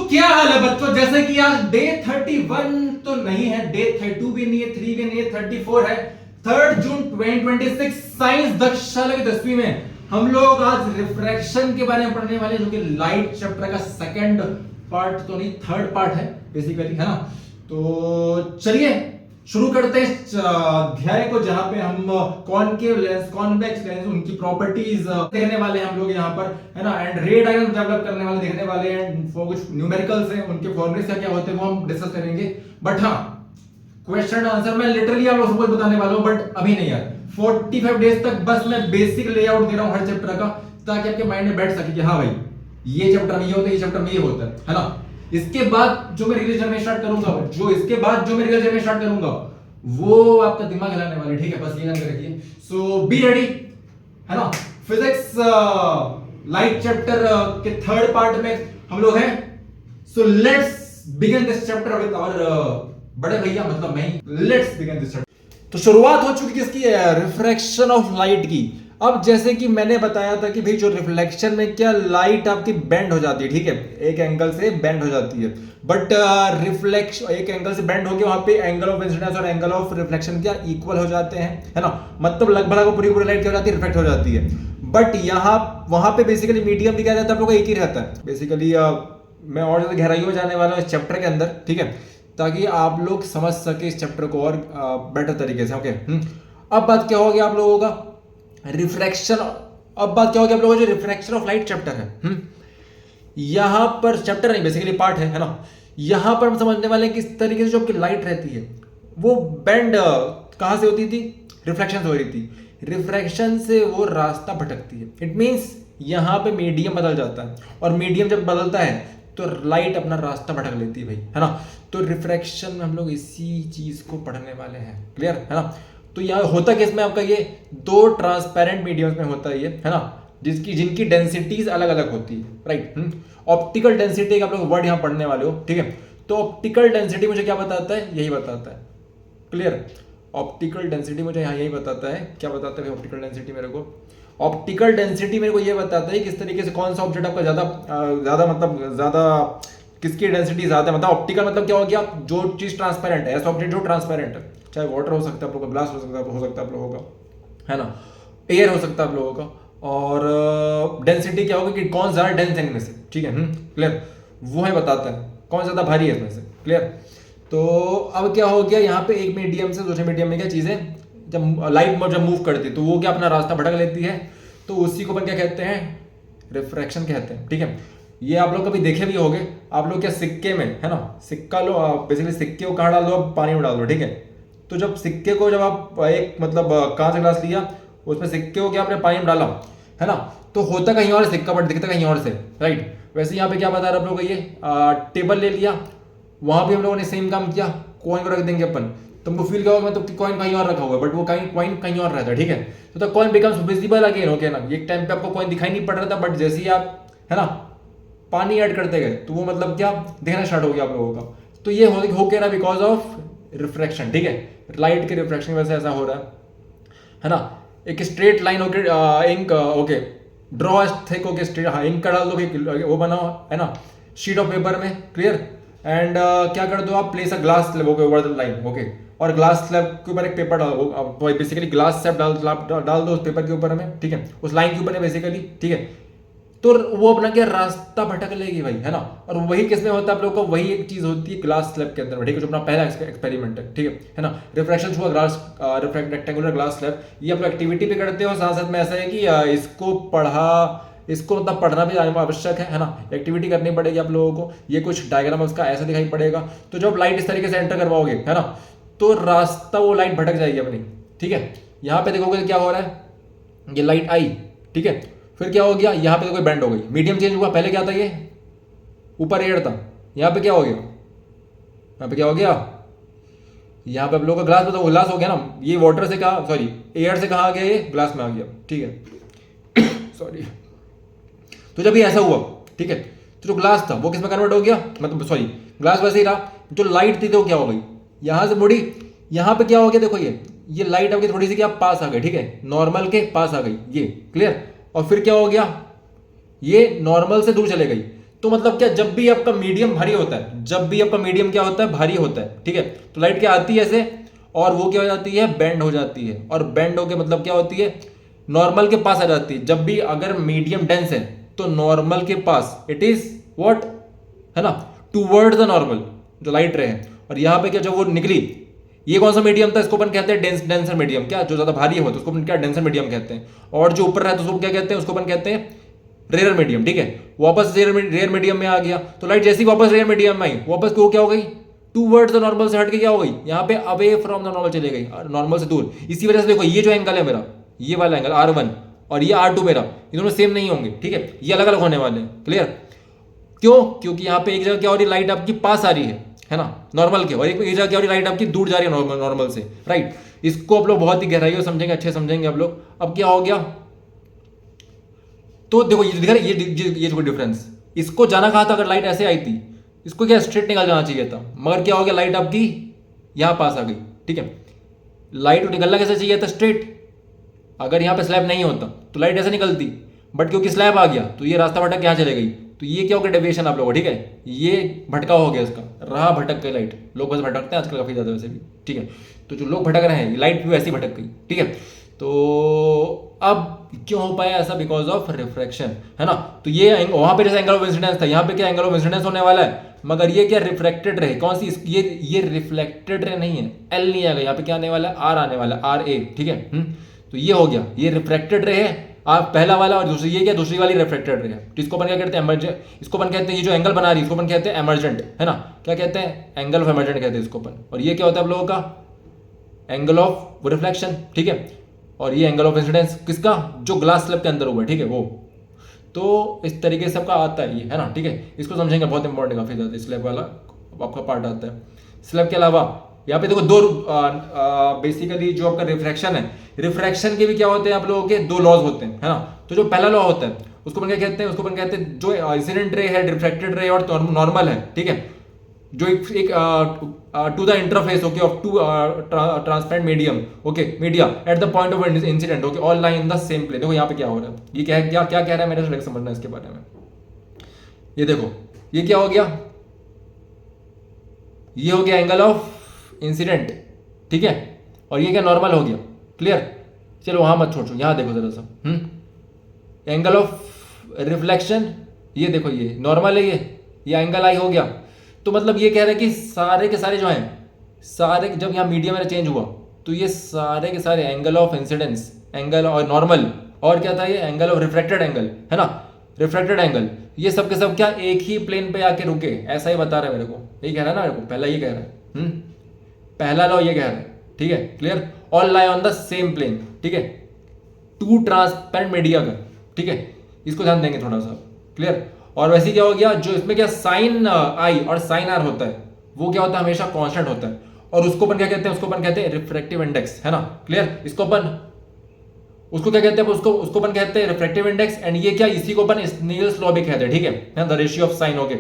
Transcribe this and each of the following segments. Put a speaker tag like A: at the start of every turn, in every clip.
A: क्या हाल है बच्चों, जैसे कि आज डे 31 तो नहीं है, डे 32 भी नहीं है, 3 भी नहीं है, 34 है। 3 जून 2026 साइंस दक्षशाला की 10वीं में हम लोग आज रिफ्रैक्शन के बारे में पढ़ने वाले हैं, जो कि लाइट चैप्टर का सेकंड पार्ट तो नहीं, थर्ड पार्ट है बेसिकली, है ना। तो चलिए शुरू करते हैं इस अध्याय को, जहां पे हम कॉनकेव लेंस, कॉन्वेक्स लेंस, उनकी प्रॉपर्टीज देखने वाले हैं हम लोग यहाँ पर, है ना। एंड रे डायग्राम डेवलप करने वाले देखने वाले हैं, कुछ न्यूमेरिकल्स हैं, उनके फॉर्मूले क्या होते हैं वो हम डिस्कस करेंगे। बट हाँ, क्वेश्चन आंसर मैं लिटरली आप लोगों को बताने वाला हूँ, बट अभी नहीं यार। 45 डेज तक बस मैं बेसिक लेआउट दे रहा हूँ हर चैप्टर का, ताकि आपके माइंड में बैठ सके कि हाँ भाई ये चैप्टर में ये होता है, ये चैप्टर में ये होता है ना। इसके बाद जो मैं रिविजन में स्टार्ट करूंगा, वो आपका दिमाग हिलाने वाले, ठीक है, बस ये जान के रखिए। सो बी रेडी, है ना। फिजिक्स लाइट चैप्टर के थर्ड पार्ट में हम लोग हैं। So let's begin this chapter with our बड़े भैया, मतलब मैं। Let's begin this chapter. तो शुरुआत हो चुकी किसकी है, रिफ्रैक्शन ऑफ लाइट की। अब जैसे कि मैंने बताया था कि भाई जो रिफ्लेक्शन में क्या, लाइट आपकी बेंड हो जाती है, ठीक है, एक एंगल से बेंड हो जाती है। बट रिफ्लेक्शन एक एंगल से बेंड होके वहां पे एंगल ऑफ इंसिडेंस और एंगल ऑफ रिफ्लेक्शन क्या इक्वल हो जाते हैं, है ना। मतलब लगभग पूरी पूरी लाइट क्या हो जाती है, रिफ्लेक्ट हो जाती है। बट यहाँ वहां पे बेसिकली मीडियम भी क्या रहता है, आप लोगों का एक ही रहता है बेसिकली। मैं और ज्यादा गहराइयों में जाने वाला हूँ इस चैप्टर के अंदर, ठीक है, ताकि आप लोग समझ सके इस चैप्टर को और बेटर तरीके से। ओके, अब बात क्या होगी आप लोगों का रिफ्रैक्शन। अब बात क्या होगी आप लोगों का जो रिफ्रैक्शन ऑफ लाइट चैप्टर है, यहां पर चैप्टर नहीं बेसिकली पार्ट है ना। यहां पर हम समझने वाले हैं कि इस तरीके से जो आपकी लाइट रहती है वो बेंड कहां से होती थी, रिफ्लेक्शन से हो रही थी। रिफ्रैक्शन से वो रास्ता भटकती है। इट मींस यहां पे मीडियम बदल जाता है, और मीडियम जब बदलता है तो लाइट अपना रास्ता भटक लेती है भाई, है ना। तो रिफ्रैक्शन में हम लोग इसी चीज को पढ़ने वाले हैं, क्लियर है ना। तो यहाँ होता किसमें आपका ये दो ट्रांसपेरेंट मीडियम्स में होता है ये, है ना, जिनकी डेंसिटीज अलग अलग होती है, राइट। ऑप्टिकल डेंसिटी आप लोग वर्ड यहाँ पढ़ने वाले हो, ठीक है। तो ऑप्टिकल डेंसिटी मुझे क्या बताता है, यही बताता है, क्लियर। ऑप्टिकल डेंसिटी मुझे यहाँ यही बताता है, क्या बताता है ऑप्टिकल डेंसिटी मेरे को। ऑप्टिकल डेंसिटी मेरे को ये बताता है किस तरीके से कौन सा ऑब्जेक्ट आपका ज्यादा किसकी डेंसिटी ज्यादा है। मतलब ऑप्टिकल मतलब क्या हो गया, जो चीज ट्रांसपेरेंट है, ऐसा ऑब्जेक्ट जो ट्रांसपेरेंट है, चाहे वाटर हो सकता है आप लोगों का, ग्लास हो सकता है आप लोगों का, है ना, एयर हो सकता है आप लोगों का। और डेंसिटी क्या होगी कि कौन ज्यादा डेंस है इनमें से, ठीक है, क्लियर। वो है बताता है कौन ज्यादा भारी है इसमें से, क्लियर। तो अब क्या हो गया, यहाँ पे एक मीडियम से दूसरे मीडियम में क्या चीजें, जब लाइट जब मूव करती है तो वो क्या अपना रास्ता भटक लेती है, तो उसी को अपन क्या कहते हैं, रिफ्रैक्शन कहते हैं, ठीक है। ये आप लोग कभी देखे भी होंगे, आप लोग क्या सिक्के में, है ना, सिक्का लो, बेसिकली सिक्के को कहाँ डाल दो, आप पानी में डाल दो, ठीक है। तो जब सिक्के को जब आप एक मतलब कांच का ग्लास लिया, उसमें सिक्के को क्या आपने पानी में डाला, है ना, तो होता कहीं और सिक्का बट दिखता कहीं और से, राइट। वैसे यहाँ पे क्या बता रहा है आप लोगों को, ये टेबल ले लिया, वहां भी हम लोगों ने सेम काम किया, कॉइन को रख देंगे अपन, तुमको फील क्या होगा, मतलब कॉइन कहीं और रखा हुआ है बट वो कॉइन कहीं और रहता है, ठीक है। तो the coin becomes visible again, okay ना। एक टाइम पे आपको कॉइन दिखाई नहीं पड़ रहा था, बट जैसे ही आप, है ना, पानी ऐड करते गए तो वो मतलब क्या दिखना स्टार्ट हो गया आप लोगों का। तो ये हो गया ना बिकॉज ऑफ रिफ्रैक्शन, ठीक है। लाइट के रिफ्रैक्शन की वजह से ऐसा हो रहा है ना। एक स्ट्रेट लाइन होके इंक, ओके, ड्रॉ थिक होके स्ट्रेट, हाँ, इंक का डाल दो, वो बनाओ, है ना, शीट ऑफ पेपर में, क्लियर। एंड क्या कर दो आप, place a glass slab, okay, over the line, okay, और ग्लास स्लैब के ऊपर एक पेपर डाल दो, बेसिकली ग्लास स्लैब डाल दो उस पेपर के ऊपर में, ठीक है, उस लाइन के ऊपर में बेसिकली, ठीक है। तो वो अपना क्या रास्ता भटक लेगी भाई, है ना। और वही किसमें होता है आप लोगों को, वही एक चीज होती है ग्लास स्लैब के अंदर, ठीक है, जो अपना पहला एक्सपेरिमेंट है, ठीक है ना। रिफ्रैक्शन हुआ ग्लास, रेक्टेंगुलर ग्लास स्लैब, ये आप लोग एक्टिविटी भी करते हो, साथ साथ में ऐसा है कि इसको मतलब पढ़ना भी आवश्यक है ना। एक्टिविटी करनी पड़ेगी आप लोगों को। ये कुछ डायग्राम उसका ऐसा दिखाई पड़ेगा, तो जब लाइट इस तरीके से एंटर करवाओगे, है ना, तो रास्ता वो लाइट भटक जाएगी अपनी, ठीक है। यहाँ पे देखोगे क्या हो रहा है, ये लाइट आई, ठीक है, फिर क्या हो गया, यहाँ पे तो कोई बैंड हो गई, मीडियम चेंज हुआ, पहले क्या था, ये ऊपर एयर था, यहाँ पे क्या हो गया, यहाँ पे क्या हो गया, यहाँ पे आप लोगों का ग्लास, मतलब ग्लास हो गया ना, ये वाटर से कहा, सॉरी, एयर से कहा आ गया, ये ग्लास में आ गया, ठीक है, सॉरी। तो जब ये ऐसा हुआ, ठीक है, तो जो ग्लास था वो किस में कन्वर्ट हो गया, मतलब सॉरी, ग्लास वैसे ही रहा, जो लाइट थी तो क्या हो गई, यहां से मुड़ी, यहाँ पे क्या हो गया, देखो ये लाइट आपकी थोड़ी सी क्या पास आ गई, ठीक है, नॉर्मल के पास आ गई, ये क्लियर। और फिर क्या हो गया, ये नॉर्मल से दूर चले गई, तो तो मतलब क्या, जब भी आपका मीडियम भारी होता है, जब भी आपका मीडियम क्या होता है, भारी होता है, ठीक है, तो लाइट क्या आती है ऐसे, और वो क्या हो जाती है, बेंड हो जाती है, और बेंड होके मतलब क्या होती है, नॉर्मल के पास आ जाती है। जब भी अगर मीडियम डेंस है तो नॉर्मल के पास इट इज व्हाट, है ना, टूवर्ड्स द नॉर्मल, जो लाइट रे है। और यहाँ पे क्या, जब वो निकली, ये कौन सा मीडियम था, इसको अपन कहते हैं डेंसर मीडियम, क्या जो ज्यादा भारी हो तो उसको अपन क्या डेंसर मीडियम कहते हैं, और जो ऊपर रहता है उसको क्या कहते हैं, उसको अपन कहते हैं रेयर मीडियम, ठीक है। वापस रेयर मीडियम में आ गया, तो लाइट जैसी वापस रेयर मीडियम में आई, वापस वो क्या हो गई, टूवर्ड्स द नॉर्मल से हट के क्या हो गई, यहाँ पे अवे फ्रॉम द नॉर्मल चले गई, नॉर्मल से दूर। इसी वजह से देखो ये जो एंगल है मेरा, ये वाला एंगल R1 और ये R2 मेरा, ये दोनों सेम नहीं होंगे, ठीक है, ये अलग अलग होने वाले हैं, क्लियर। क्यों, क्योंकि यहाँ पे एक जगह क्या हो रही है, लाइट आपकी पास आ रही है ना, नॉर्मल के, और एक जगह क्या हो रही है, लाइट आपकी दूर जा रही है नॉर्मल से, राइट। इसको आप लोग बहुत ही गहराई से समझेंगे, अच्छे समझेंगे आप लोग। अब क्या हो गया, तो देखो ये दिख रहा है, ये जो डिफरेंस, इसको जाना कहा था, अगर लाइट ऐसे आई थी, इसको क्या स्ट्रेट निकल जाना चाहिए था, मगर क्या हो गया, लाइट आपकी यहां पास आ गई, ठीक है। लाइट को निकलना कैसे चाहिए था, स्ट्रेट। अगर यहाँ पे स्लैब नहीं होता तो लाइट ऐसे निकलती, बट क्योंकि स्लैब आ गया तो ये रास्ता भटक यहाँ चले गई, तो ये क्या हो गया, डेविएशन आप लोगों, ठीक है, ये भटका हो गया इसका, रहा भटक गई लाइट। लोग बस भटकते हैं आजकल काफी ज्यादा वैसे भी, ठीक है, तो जो लोग भटक रहे हैं, लाइट भी वैसे ही भटक गई, ठीक है। तो अब क्यों हो पाया ऐसा, बिकॉज ऑफ रिफ्रैक्शन, है ना। तो ये वहां पे जैसे एंगल ऑफ इंसिडेंस था, यहाँ पे क्या एंगल ऑफ इंसिडेंस होने वाला है, मगर ये क्या रिफ्रैक्टेड रे, कौन सी, ये रिफ्लेक्टेड रे नहीं है, एल नहीं आएगा यहाँ पे, क्या आने वाला है, आर आने वाला है, RA, ठीक है। तो ये हो गया, ये रिफ्रैक्टेड रे है आप पहला वाला, और दूसरी ये क्या, दूसरी वाली रिफ्रैक्टेड रे है। तो इसको अपन क्या कहते हैं, एमर्जेंट, इसको अपन कहते हैं, ये जो एंगल बना रही है इसको अपन कहते हैं एमर्जेंट, है ना, क्या कहते हैं, एंगल ऑफ एमर्जेंट कहते हैं इसको अपन। और ये क्या होता है आप लोगों का, एंगल ऑफ रिफ्लेक्शन, ठीक है। और ये एंगल ऑफ इंसिडेंस किसका, जो ग्लास स्लैब के अंदर हुआ है, ठीक है, वो। तो इस तरीके से आपका आता है ये, है ना, ठीक है। इसको समझेंगे, बहुत इंपॉर्टेंट काफी ज्यादा स्लैब वाला आपका पार्ट आता है। स्लैब के अलावा यहाँ पे देखो दो बेसिकली जो आपका रिफ्रैक्शन है, रिफ्रैक्शन के भी क्या होते हैं आप लोगों के, दो लॉज होते हैं, है ना। तो जो पहला लॉ होता है उसको अपन क्या कहते हैं, उसको अपन कहते हैं जो इंसिडेंट रे है, रिफ्रैक्टेड रे और नॉर्मल है, ठीक है, जो एक to the interface, okay, of to transparent medium, okay, media at the point of incident, okay, all lie in the same plane. देखो यहाँ पे क्या हो रहा है, ये क्या क्या क्या कह रहा है, मेरे को समझना है इसके बारे में। ये देखो, ये क्या हो गया, ये हो गया एंगल ऑफ इंसिडेंट, ठीक है, और ये क्या नॉर्मल हो गया, क्लियर। चलो वहां मत छोड़ो, यहां देखो जरा सा, एंगल ऑफ रिफ्लेक्शन, ये देखो ये नॉर्मल है, ये एंगल आई हो गया। तो मतलब ये कह रहा है कि सारे के सारे जो हैं, सारे जब यहाँ मीडियम में चेंज हुआ तो ये सारे के सारे एंगल ऑफ इंसिडेंस, एंगल और नॉर्मल, और क्या था ये एंगल ऑफ रिफ्रैक्टेड एंगल, है ना, रिफ्रैक्टेड एंगल, ये सब के सब क्या एक ही प्लेन पे आके रुके, ऐसा ही बता रहा है मेरे को, यही कह रहा है ना मेरे को, पहला ये कह रहा है, पहला लॉ ये कह रहा है, ठीक है, clear. All lie on the same plane, ठीक है, टू ट्रांसपेरेंट मीडिया का, ठीक है, इसको ध्यान देंगे थोड़ा सा, क्लियर। और वैसे क्या हो गया, जो इसमें क्या साइन आई और साइन आर होता है, वो क्या होता है, हमेशा कांस्टेंट होता है, और उसको अपन क्या कहते हैं, उसको अपन कहते हैं रिफ्रैक्टिव इंडेक्स, है ना, क्लियर। इसको अपन उसको क्या कहते हैं, उसको अपन कहते हैं रिफ्रैक्टिव इंडेक्स, एंड ये क्या, इसी को अपन स्नेल्स लॉ भी कहते हैं, ठीक है, the ratio of sine, okay,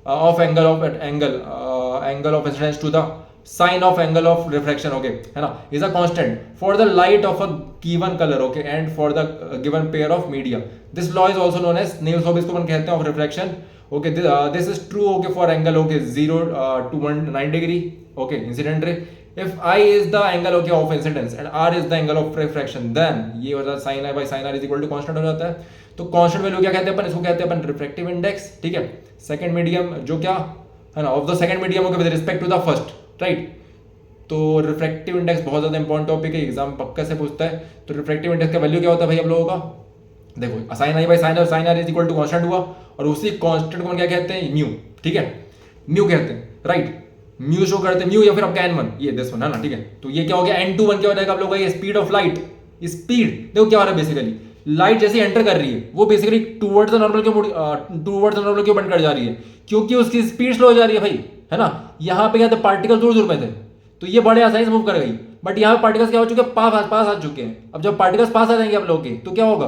A: of angle of incidence to the sine of angle of refraction, okay, है ना, is a constant for the light of a given colour, okay, and for the given pair of media. This law is also known as Snell's law, इसको अपन कहते हैं of refraction, okay. This is true, okay, for angle, okay, 0 to 190 degree, okay, incident रे। If I is the angle, okay, of incidence and R is the angle of refraction, then ये हो जाता है sin I by sin R is equal to constant हो जाता है। तो constant value क्या कहते हैं अपन, इसको कहते हैं अपन रिफ्रैक्टिव इंडेक्स, ठीक है, सेकंड मीडियम जो क्या है ना, of the second medium, okay, with respect to the first, right. तो रिफ्रैक्टिव इंडेक्स बहुत ज्यादा इंपॉर्टेंट टॉपिक है, एग्जाम पक्का से पूछता है। तो रिफ्रैक्टिव इंडेक्स का वैल्यू क्या होता है भाई आप लोगों का, देखो sin I by sin R is equal to constant हुआ, और उसी कांस्टेंट को क्या कहते हैं, म्यू, ठीक है, म्यू कहते हैं, राइट, म्यू शो करते हैं, म्यू या फिर आपका n1, ये दिस वन है ना, ठीक है। तो ये क्या हो गया, n21 क्या हो जाएगा आप लोगों का, ये स्पीड ऑफ लाइट, स्पीड देखो क्या हो रहा है, बेसिकली लाइट जैसे एंटर कर रही है वो बेसिकली टूवर्ड्स द नॉर्मल क्यों बंद कर जा रही है, क्योंकि उसकी स्पीड स्लो हो जा रही है भाई, है ना। यहाँ पे क्या थे, पार्टिकल दूर दूर में थे, तो ये बड़े आसानी से मूव कर गई, बट यहाँ पे पार्टिकल्स क्या हो चुके हैं, पास आ चुके हैं। अब जब पार्टिकल्स पास आ जाएंगे आप लोगों के, तो क्या होगा,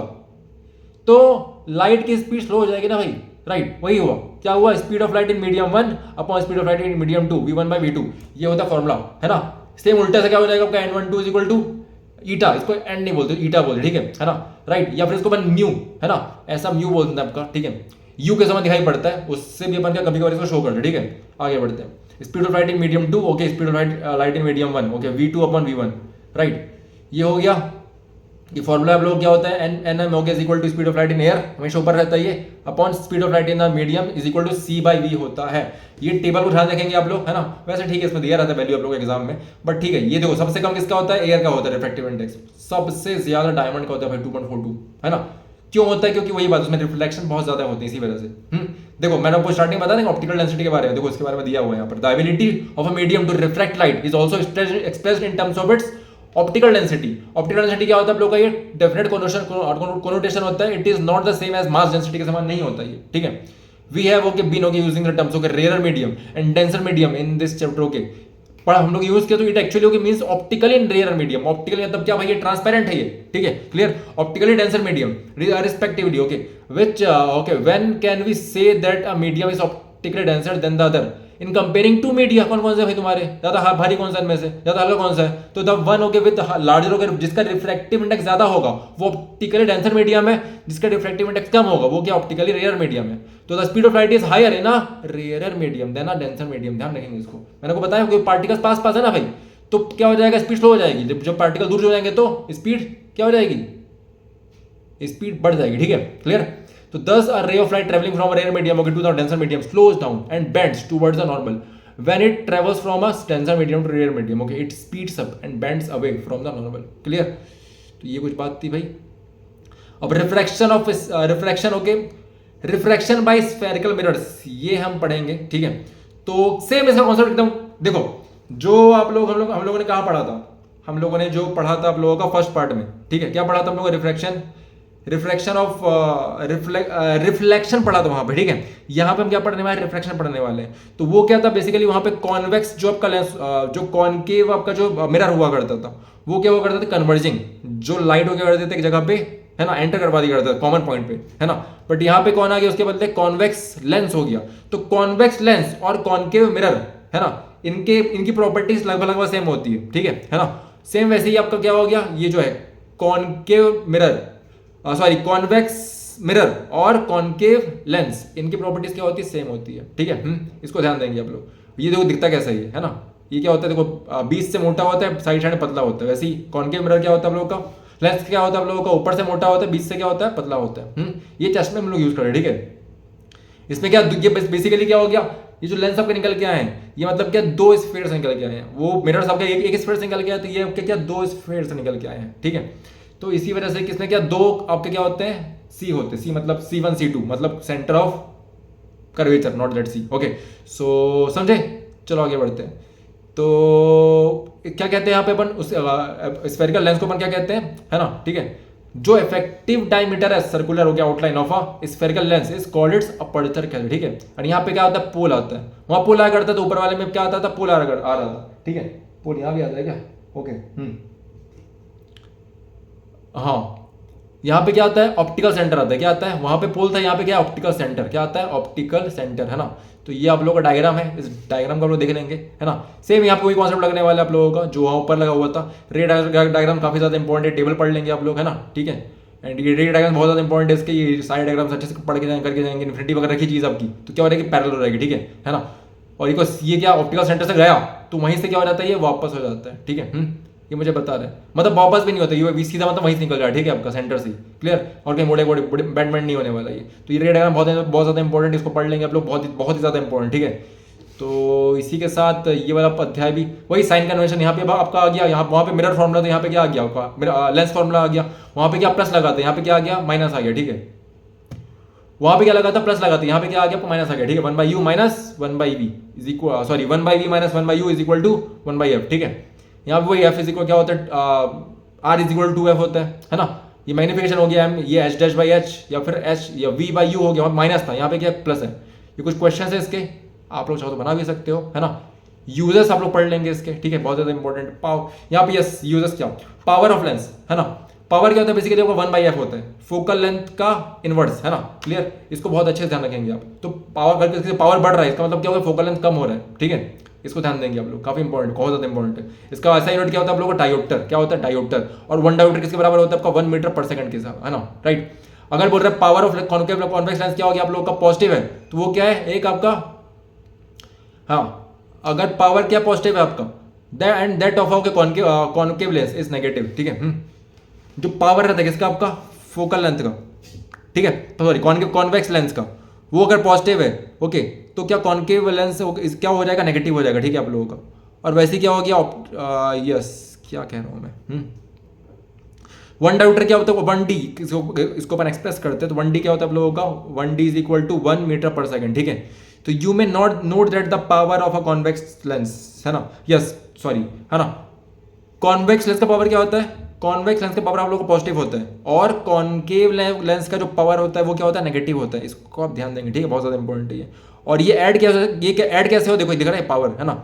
A: तो लाइट की स्पीड स्लो हो जाएगी ना भाई, राइट, वही हुआ, क्या हुआ, speed of light in medium 1 upon speed of light in medium 2, v1 by v2, ये होता है फॉर्मूला, है ना। सेम उल्टा से क्या हो जाएगा आपका n12 इज इक्वल टू ईटा, इसको एन नहीं बोलते, ईटा बोलते, ठीक है ना, राइट, या फिर इसको अपन म्यू, है ना, ऐसा म्यू बोलते हैं आपका, ठीक है। यू के समान दिखाई पड़ता है, उससे भी अपन क्या कभी कभार इसको शो करते हैं, ठीक है। आगे बढ़ते हैं। Speed of light in medium 2, okay, speed of light in medium 1, okay, V2/V1, right. ये हो गया। ये फॉर्मूला आप लोग क्या होता है, n okay is equal to speed of light in air, हमेशा ऊपर रहता है ये, upon speed of light in the medium is equal to C/V होता है। ये टेबल को ध्यान रखेंगे आप लोग, है ना। वैसे ठीक है, इसमें दिया रहता है वैल्यू आप लोग एग्जाम में, बट ठीक है। ये देखो सबसे कम किसका होता है, एयर का होता है रिफ्रैक्टिव इंडेक्स, सबसे ज्यादा डायमंड का होता है भाई 2.42, है ना। क्यों होता है, क्योंकि वही बात, उसमें रिफ्लेक्शन बहुत ज्यादा होती है इसी वजह से। देखो मैंने आपको स्टार्टिंग में बताया ना ऑप्टिकल डेंसिटी के बारे में, देखो इसके बारे में दिया हुआ है यहाँ पर, the ability of a medium to refract light is also expressed in terms of its optical density. Optical density क्या होता है आप लोग का, ये डेफिनेट कोनोटेशन होता है, it is not the same as mass density के समान नहीं होता ये, ठीक है। We have okay been okay using the terms okay rare medium and denser medium in this chapter, okay पढ़ा हम लोग यूज किया, तो it actually okay means optically in rare medium, optically मतलब क्या भाई, ये ट्रांसपेरेंट है ये, ठीक है, clear. Optically denser medium respectively, okay, which okay when can we say that a medium is optically denser than the other in comparing two media. कौन कौन सा है भाई तुम्हारे, ज्यादा भारी कौन सा इनमें से, ज्यादा हल्का कौन सा है, तो the one okay with larger okay, जिसका रिफ्रैक्टिव इंडेक्स ज्यादा होगा वो ऑप्टिकली डेंसर मीडियम है, जिसका रिफ्रैक्टिव इंडेक्स कम होगा वो क्या ऑप्टिकली रेयर मीडियम है। तो the speed of light is higher in a rare medium than a denser medium, ध्यान रखेंगे इसको। मैंने को बताया कोई पार्टिकल्स पास पास है ना भाई, तो क्या हो जाएगा, स्पीड स्लो हो जाएगी। जब पार्टिकल दूर हो जाएंगे तो स्पीड क्या हो जाएगी, स्पीड बढ़ जाएगी, ठीक है, क्लियर। तो thus a ray of light traveling from a rare medium okay to the denser medium slows down and bends towards the normal when it travels from a denser medium to rare medium, okay it speeds up and bends away from the normal, clear। तो ये कुछ बात थी भाई। अब refraction okay, refraction by spherical mirrors, ये हम पढ़ेंगे, ठीक है। तो सेम इसका कॉन्सेप्ट एकदम देखो, जो आप लोग हम लोगों ने कहा पढ़ा था, हम लोगों ने जो पढ़ा था आप लोगों का फर्स्ट पार्ट में, ठीक है, क्या पढ़ा था हम लोगों का, रिफ्लेक्शन पढ़ा था वहां पे, ठीक है। यहां पे हम क्या पढ़ने वाले, रिफ्रैक्शन पढ़ने वाले हैं। तो वो क्या था बेसिकली, वहां पे कॉन्वेक्स जो आपका लेंस, जो कॉनकेव आपका जो मिरर हुआ करता था, वो क्या हुआ करता था, कन्वर्जिंग, जो लाइट हो क्या करते थे एक जगह पे, है ना, एंटर करवा दिया करता था कॉमन पॉइंट पे, है ना। बट यहाँ पे कौन आ गया, उसके बदले कॉन्वेक्स लेंस हो गया। तो कॉन्वेक्स लेंस और कॉनकेव मिरर, है ना, इनकी प्रॉपर्टीज लगभग सेम होती है, ठीक है ना। सेम वैसे ही आपका क्या हो गया, ये जो है concave mirror, sorry convex mirror और कॉनकेव लेंस, इनकी प्रॉपर्टीज क्या होती है, सेम होती है, ठीक है। इसको ध्यान देंगे आप लोग। ये देखो दिखता कैसा ही है ना, ये क्या होता है, देखो बीच से मोटा होता है, साइड साइड पतला होता है। वैसे ही कॉनकेव मिरर क्या होता है आप लोगों का, लेंस क्या होता है आप लोगों का, ऊपर से मोटा होता है, बीच से क्या होता है, पतला होता है। ये चश्मे हम लोग यूज कर रहे हैं, ठीक है। इसमें क्या, ये बेसिकली क्या हो गया, ये जो लेंस आपके निकल के आए हैं, ये मतलब क्या, दो स्फीयर से निकल के आए हैं। वो मिरर्स आपके एक स्फीयर से निकल के आए, तो ये आपके क्या, दो स्फीयर से निकल के आए हैं, ठीक है। तो इसी वजह से किसमें क्या, दो आपके क्या होते हैं, सी होते हैं, सी मतलब C1 C2 मतलब centre of curvature, not that C, okay. So समझे, चलो आगे बढ़ते हैं। तो क्या कहते हैं यहाँ पे अपन, उस स्फेरिकल लेंस को अपन क्या कहते हैं, है ना, ठीक है। जो इफेक्टिव डायमीटर है सर्कुलर हो गया outline of a spherical lens is called its aperture carrier, ठीक है। और यहाँ पे क्या होता है, पोल आता है, वहां पोल आया करता है, तो ऊपर वाले में क्या आता था, पोल आ रहा था, ठीक है। पोल यहाँ भी आता है क्या, ओके। हाँ, यहाँ पे क्या आता है, ऑप्टिकल सेंटर आता है, क्या आता है, वहां पे पोल था, यहाँ पे क्या, ऑप्टिकल सेंटर, क्या आता है, ऑप्टिकल सेंटर, है ना। तो ये आप लोगों का डायग्राम है, इस डायग्राम को आप लोग देख लेंगे, है ना। सेम यहाँ पे वही कॉन्सेप्ट लगने वाला है आप लोगों का, जो वहाँ ऊपर लगा हुआ था। रे डायग्राम काफी ज्यादा इंपॉर्टेंट है, टेबल पढ़ लेंगे आप लोग, है ना, ठीक है। एंड ये रे डायग्राम बहुत ज्यादा इंपॉर्टेंट है, इसके ये सारे डायग्राम्स अच्छे से पढ़ के करके जाएंगे, इन्फिनिटी वगैरह रखी चीज आपकी, तो क्या हो रहा है कि पैरेलल हो जाएगी, ठीक है ना। और ये क्या ऑप्टिकल सेंटर से गया, तो वहीं से क्या हो जाता है, ये वापस हो जाता है, ठीक है। ये मुझे बता रहे हैं, मतलब वापस भी नहीं होता, ये सीधा मतलब वहीं से निकल जाए, ठीक है, आपका सेंटर से, क्लियर। और कहीं मोड़े बैंड नहीं होने वाला ये। तो ये रे डायग्राम बहुत ज्यादा इंपॉर्टेंट, इसको पढ़ लेंगे आप लोग, बहुत ही ज्यादा इंपॉर्टेंट, ठीक है। तो इसी के साथ ये वाला अध्याय भी वही साइन कन्वेंशन, यहाँ पे आपका आ गया, यहाँ वहाँ पे मिरर फॉर्मूला, तो यहाँ पे क्या आ गया आपका, लेंस फॉर्मूला आ गया। वहाँ पे क्या प्लस लगाते, यहाँ पे क्या आ गया, माइनस आ गया, ठीक है। वहां पे क्या लगा था, प्लस लगा था, यहाँ पे क्या आ गया, आपको माइनस आ गया, ठीक है। 1/u minus 1/v is equal, sorry 1/v minus 1/u is equal to 1/f, ठीक है। यहाँ पे वही f इज इक्वल क्या होता है, r is equal to f होता है ना। ये मैग्निफिकेशन हो गया m, ये h डैश बाई h या फिर h या v/u हो गया, माइनस था, यहाँ पे क्या प्लस है। ये कुछ क्वेश्चन है इसके, आप लोग चाहो तो बना भी सकते हो, है ना। यूजर्स आप लोग पढ़ लेंगे इसके, ठीक है, बहुत ज्यादा इंपॉर्टेंट। यहाँ पे यस यूजर्स क्या, पावर ऑफ लेंस, है ना। पावर क्या होता है बेसिकली, 1/f होता है, फोकल लेंथ का इनवर्स, है ना, क्लियर। इसको बहुत अच्छे से ध्यान रखेंगे आप। तो पावर बढ़ रहा है, इसका मतलब क्या होगा, फोकल लेंथ कम हो रहा है, ठीक है। इसको ध्यान देंगे आप लोग, काफी इंपॉर्टेंट, बहुत ज्यादा इंपॉर्टेंट है। इसका ऐसा यूनिट क्या होता है आप लोगों का, डायोप्टर, क्या होता है, डायोप्टर। और 1 डायोप्टर किसके बराबर होता है आपका, 1 मीटर पर सेकंड के हिसाब, है ना, राइट। अगर बोल रहे हैं power of concave convex lens क्या हो गया आप लोगों का पॉजिटिव है, तो वो क्या है एक आपका, हाँ अगर पावर क्या पॉजिटिव है आपका एंड दैट ऑफ के कॉन्केव लेंस इज नेगेटिव, ठीक है। जो पावर रहता है किसका आपका फोकल लेंथ का, ठीक है, सॉरी कॉन्वेक्स लेंस का, वो अगर पॉजिटिव है ओके, तो क्या कॉन्केव लेंस क्या हो जाएगा नेगेटिव हो जाएगा, ठीक है आप लोगों का। और वैसे क्या हो गया यस क्या कह रहा हूँ मैं, वन डायोमीटर क्या होता है, वन डी, इसको अपन एक्सप्रेस करते हैं तो वन डी क्या होता है आप लोगों का, one D is equal to 1 metre per second, ठीक है। तो you may not note that the power of a convex lens, है ना, यस सॉरी, है ना, कॉन्वेक्स लेंस का पावर क्या होता है, कॉन्वेक्स लेंस का पावर आप लोगों को पॉजिटिव होता है, और कॉन्केव लेंस का जो पावर होता है वो क्या होता है नेगेटिव होता है, इसको आप ध्यान देंगे, ठीक है, बहुत ज्यादा इंपॉर्टेंट है। और ये ऐड कैसे हो, देखो दिख रहा है पावर, है ना,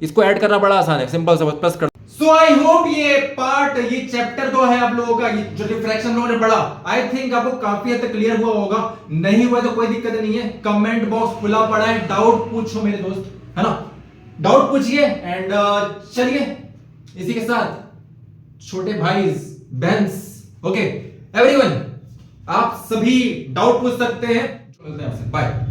A: इसको ऐड करना बड़ा आसान है, सिंपल सा प्लस कर। सो आई होप ये पार्ट, ये चैप्टर 2 है आप लोगों का, ये जो रिफ्रैक्शन लोगों ने पढ़ा, आई थिंक आपको काफी हद तक क्लियर हुआ होगा। नहीं हुआ तो कोई दिक्कत नहीं है, कमेंट बॉक्स खुला पड़ा है, डाउट पूछो मेरे दोस्त, है ना, डाउट पूछिए। एंड चलिए इसी के साथ छोटे भाई बहन्स, ओके एवरीवन, आप सभी डाउट पूछ सकते हैं, मिलते हैं आपसे, बाय।